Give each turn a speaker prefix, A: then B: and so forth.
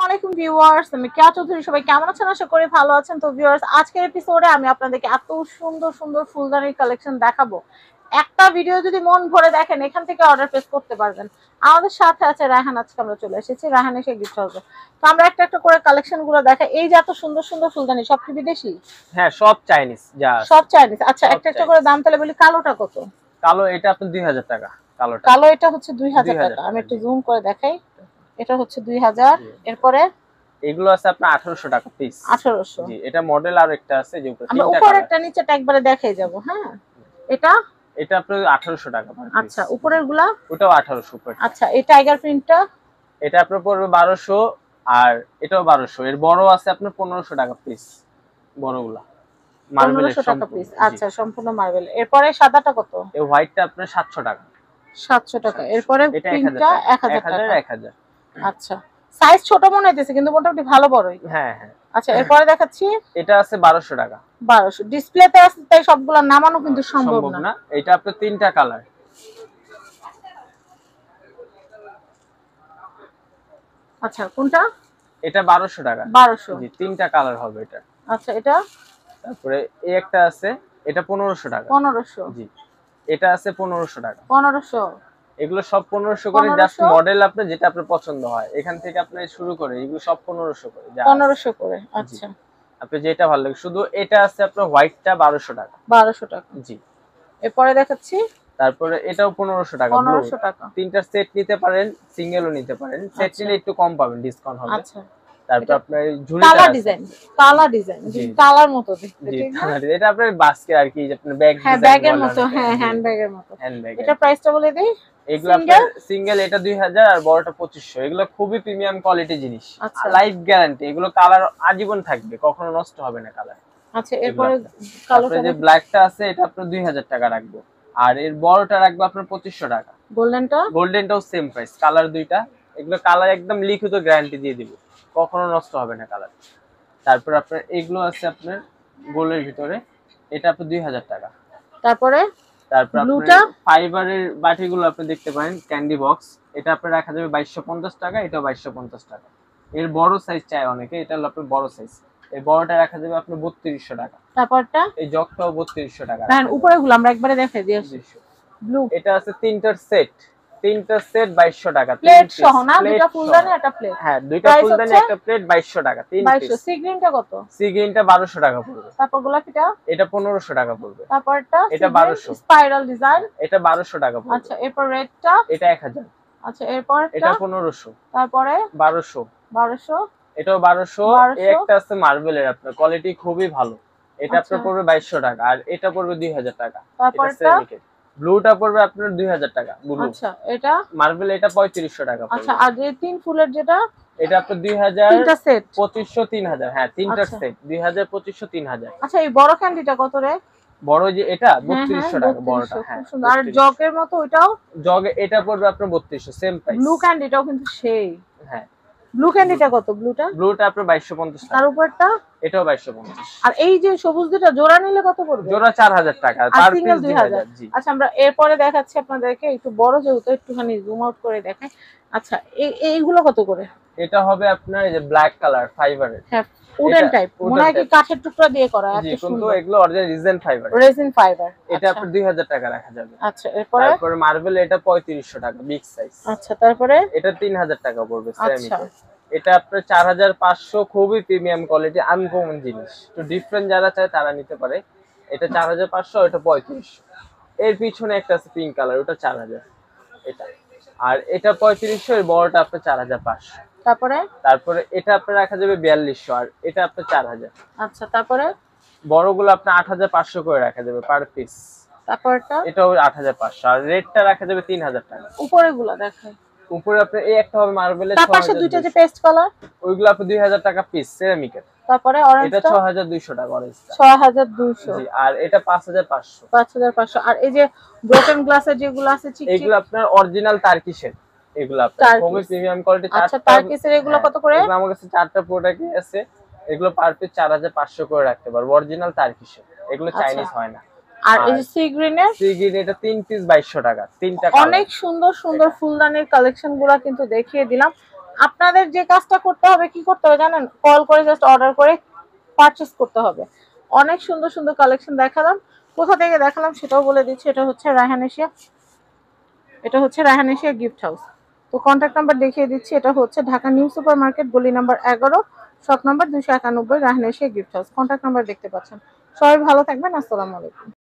A: আলাইকুম ভিউয়ার্স, আমি কেয়া চৌধুরী। সবাই কেমন আছেন? আশা করি ভালো আছেন। তো ভিউয়ার্স, আজকের এপিসোডে আমি আপনাদেরকে এত সুন্দর সুন্দর ফুলদানির কালেকশন দেখাবো। একটা ভিডিও যদি মন ভরে দেখেন, এখান থেকে অর্ডার প্লেস করতে পারবেন। আমাদের সাথে আছে রায়হান। আজকে আমরা চলে এসেছি, রায়হান এসে গিফট হবে। তো আমরা একটা একটা করে কালেকশন গুলো দেখাই। এই যে এত সুন্দর সুন্দর ফুলদানি, সব কি বিদেশি?
B: হ্যাঁ, সব চাইনিজ। যা
A: সব চাইনিজ। আচ্ছা, একটা একটা করে দাম তাহলে বলি। কালোটা কত?
B: কালো এটা আপনার 2000 টাকা।
A: কালো এটা হচ্ছে 2000 টাকা। আমি একটু জুম করে দেখাই। এটা হচ্ছে 2000। এরপরে
B: এগুলো আছে আপনার 1800 টাকা পিস।
A: 1800।
B: জি, এটা মডেল আর একটা আছে যে উপরে
A: আমরা
B: তিনটা
A: উপরেরটা নিচেটা একবারে দেখাই যাব। হ্যাঁ, এটা
B: আপনার 1800 টাকা পার পিস।
A: আচ্ছা, উপরের গুলা
B: ওটাও 1800 উপরে।
A: আচ্ছা, এই টাইগার প্রিন্টটা
B: এটা আপনার পড়বে 1200 আর এটাও 1200। এর বড় আছে আপনার 1500 টাকা পিস। বড়গুলা মার্বেলের
A: 1500 টাকা পিস। আচ্ছা, সম্পূর্ণ মার্বেল। এরপরে সাদাটা কত?
B: এই হোয়াইটটা আপনার 700 টাকা।
A: 700 টাকা। এরপরে প্রিন্টটা 1000 টাকা।
B: 1000।
A: আচ্ছা, সাইজ ছোট মনে হইতেছে কিন্তু মোটামুটি ভালো বড়ই।
B: হ্যাঁ হ্যাঁ।
A: আচ্ছা, এরপরে দেখাচ্ছি।
B: এটা আছে 1200 টাকা।
A: 1200 ডিসপ্লেতে আছে, তাই সবগুলা নামানো কিন্তু সম্ভব না।
B: এটা আপনার তিনটা কালার।
A: আচ্ছা, কোনটা?
B: এটা 1200 টাকা।
A: 1200।
B: জি, তিনটা কালার হবে এটা।
A: আচ্ছা, এটা
B: তারপরে এই একটা আছে, এটা 1500 টাকা।
A: 1500।
B: জি, এটা আছে 1500 টাকা।
A: 1500।
B: এগুলো সব 1500 করে। জাস্ট মডেল আপনার যেটা আপনার পছন্দ হয় এখান থেকে আপনি শুরু করে, এগুলো সব 1500 করে।
A: 1500 করে। আচ্ছা,
B: আপনি যেটা ভালো লাগে। শুধু এটা আছে আপনার হোয়াইটটা 1200 টাকা।
A: 1200 টাকা।
B: জি,
A: এরপরে দেখাচ্ছি।
B: তারপরে এটাও 1500 টাকা।
A: 1500 টাকা।
B: তিনটা সেট নিতে পারেন, সিঙ্গেলও নিতে পারেন। সেট নিলে একটু কম পাবেন, ডিসকাউন্ট হবে।
A: আচ্ছা,
B: তারপর আপনার ঝুড়িটা
A: তালা ডিজাইন, তালা ডিজাইন, তালার মতো দেখতে।
B: জি,
A: ঠিক না?
B: এটা আপনার বাস্কেট আর কি, যে আপনার ব্যাগ
A: হ্যাঁ, ব্যাগের মতো। হ্যাঁ, হ্যান্ড ব্যাগের মতো। এটা প্রাইসটা বলে দেই।
B: এগুলো আপনার সিঙ্গেল এটা 2000 আর বড়টা 2500। এগুলো খুবই প্রিমিয়াম কোয়ালিটি জিনিস। Life guarantee. এগুলো কালার আজীবন থাকবে, কখনো নষ্ট হবে না কালার।
A: আচ্ছা, এরপরে কালোটা
B: যে ব্ল্যাকটা আছে এটা আপনার 2000 টাকা রাখবো। আর এর বড়টা রাখবো আপনার 2500 টাকা। গোল্ডেনটাও সেম প্রাইস। কালার দুইটা। এগুলো কালার একদম লিখিত গ্যারান্টি দিয়ে দিব, কখনো নষ্ট হবে না কালার। তারপর আপনার এগুলো আছে আপনার গোল্ডের ভিতরে, এটা আপনার 2000 টাকা। তারপর আপনার ফাইবারের বাটিগুলো আপনি দেখতে পারেন, ক্যান্ডি বক্স। এটা আপনার রাখা যাবে 2250 টাকা। এটাও 2250 টাকা। এর বড় সাইজ চাই অনেকে, এটা হলো আপনার বড় সাইজ। এই বড়টা রাখা যাবে আপনার 3200 টাকা।
A: তারপরটা
B: এই জগটাও 3200 টাকা।
A: দেখেন উপরেগুলো আমরা একবারে দেখাই দিয়েছি। ব্লু,
B: এটা আছে তিনটার সেট 2200 টাকা।
A: প্লেট সহ না? দুটো ফুলদানি একটা প্লেট।
B: হ্যাঁ, দুইটা ফুলদানি একটা প্লেট 2200 টাকা। 3 পিস।
A: 2200। সি গ্রিনটা কত?
B: সি গ্রিনটা 1200 টাকা পড়বে।
A: তারপর গোলাপিটা?
B: এটা 1500 টাকা পড়বে।
A: তারপরটা
B: এটা 1200।
A: স্পাইরাল ডিজাইন,
B: এটা 1200 টাকা পড়বে।
A: আচ্ছা, এরপর রেডটা?
B: এটা 1000।
A: আচ্ছা, এরপর
B: এটা 1500।
A: তারপরে
B: 1200।
A: 1200।
B: এটাও 1200। এই একটা আছে মার্বেলের, আপনার কোয়ালিটি খুবই ভালো। এটা আপনার পড়বে 2200 টাকা। আর এটা পড়বে 2000 টাকা।
A: তারপরটা
B: ব্লুটা পড়বে আপনার 2000 টাকা। ব্লু,
A: আচ্ছা, এটা
B: মার্বেল, এটা 3500 টাকা পড়বে।
A: আচ্ছা, আর যে তিন ফুলের যেটা,
B: এটা আপনার 2000।
A: তিনটা সেট
B: 2500 3000। হ্যাঁ, তিনটা সেট 2000 2500 3000।
A: আচ্ছা, এই বড় ক্যান্ডিটা কত রে?
B: বড় যে এটা 3200 টাকা বড়টা। হ্যাঁ,
A: আর জগের মতো ওইটাও?
B: জগে এটা পড়বে আপনার 3200, সেম প্রাইস।
A: ব্লু ক্যান্ডিটাও কিন্তু সেই।
B: হ্যাঁ,
A: ব্লু ক্যান্ডিটা কত?
B: ব্লুটা আপনার 2250 টাকা।
A: তার উপরটা?
B: এটাও 2250।
A: আর এই যে সবুজ দুটো জোড়া নিলে কত পড়বে?
B: জোড়া 4000 টাকা,
A: আর সিঙ্গেল 2000। জি, আচ্ছা, আমরা এরপরে দেখাচ্ছি আপনাদেরকে একটু বড়, যেহেতু একটুখানি জুম আউট করে দেখাই। আচ্ছা, এইগুলো কত করে?
B: এটা হবে আপনার এই যে ব্ল্যাক কালার ফাইবারের।
A: হ্যাঁ, উডেন টাইপ, মনে হয় কি কাঠের টুকরা দিয়ে করা।
B: জি, কিন্তু এগুলো অরিজিনাল রেজিন ফাইবার। এটা আপনার 2000 টাকা রাখা যাবে।
A: আচ্ছা, এরপরে
B: মার্বেল, এটা 3500 টাকা বিগ সাইজ।
A: আচ্ছা, তারপরে
B: এটা 3000 টাকা পড়বে সেরামিক। এটা আপনার 4500, খুবই প্রিমিয়াম কোয়ালিটি, আনকমন জিনিস। তো ডিফারেন্ট যারা চায় তারা নিতে পারে। এটা 4500, এটা 3500। এর পিছনে একটা আছে পিঙ্ক কালার, ওটা 4000 এটা। আর এটা 3500, এর বড়টা আপনার 4500। তারপরে এটা আপনার রাখা যাবে 4200, আর এটা আপনার 4000।
A: আচ্ছা, তারপরে
B: বড়গুলো আপনার 8500 করে রাখা যাবে পার পিস। তারপরটা এটাও 8500। আর রেডটা রাখা যাবে 3000 টাকা।
A: উপরেগুলো দেখাই।
B: উপরে আপনার এই একটা হবে মার্বেলের,
A: তার পাশে দুইটা যে পেস্ট কালার,
B: ওইগুলো আপনার 2000 টাকা পিস সেরামিকের।
A: তারপরে
B: এটা 6200 টাকা অরেঞ্জটা।
A: 6200।
B: জি, আর এটা 5500।
A: 5500। আর এই যে ব্রোকেন গ্লাসের যেগুলো আছে চিকচিক,
B: এগুলো আপনার অরিজিনাল টার্কিশের। এগুলো আপনার খুবই প্রিমিয়াম কোয়ালিটি।
A: আচ্ছা, টার্কিশের এগুলো কত করে?
B: এগুলো আমার কাছে 4টা প্রোডাক্টই আছে। এগুলো পার পিস 4500 করে রাখতে পারবো, অরিজিনাল টার্কিশের। এগুলো চাইনিজ হয় না।
A: আর এই যে সি গ্রিন
B: এটা 3 পিস 2200 টাকা। তিনটা
A: অনেক সুন্দর সুন্দর ফুলদানির কালেকশন গুলো কিন্তু দেখিয়ে দিলাম। আপনাদের যে কাজটা করতে হবে, কি করতে হবে জানেন? কল করে জাস্ট অর্ডার করে পারচেজ করতে হবে। অনেক সুন্দর সুন্দর কালেকশন দেখালাম। কোথা থেকে দেখালাম সেটাও বলে দিচ্ছি। এটা হচ্ছে রায়হান এশিয়া গিফট হাউস। তো কন্ট্যাক্ট নাম্বার দেখিয়ে দিচ্ছি। এটা হচ্ছে ঢাকা নিউ সুপার মার্কেট, গলি number 11, shop number 291, Raihan Asia gift house. Contact number দেখতে পাচ্ছেন। সবাই ভালো থাকবেন। আসসালামু আলাইকুম।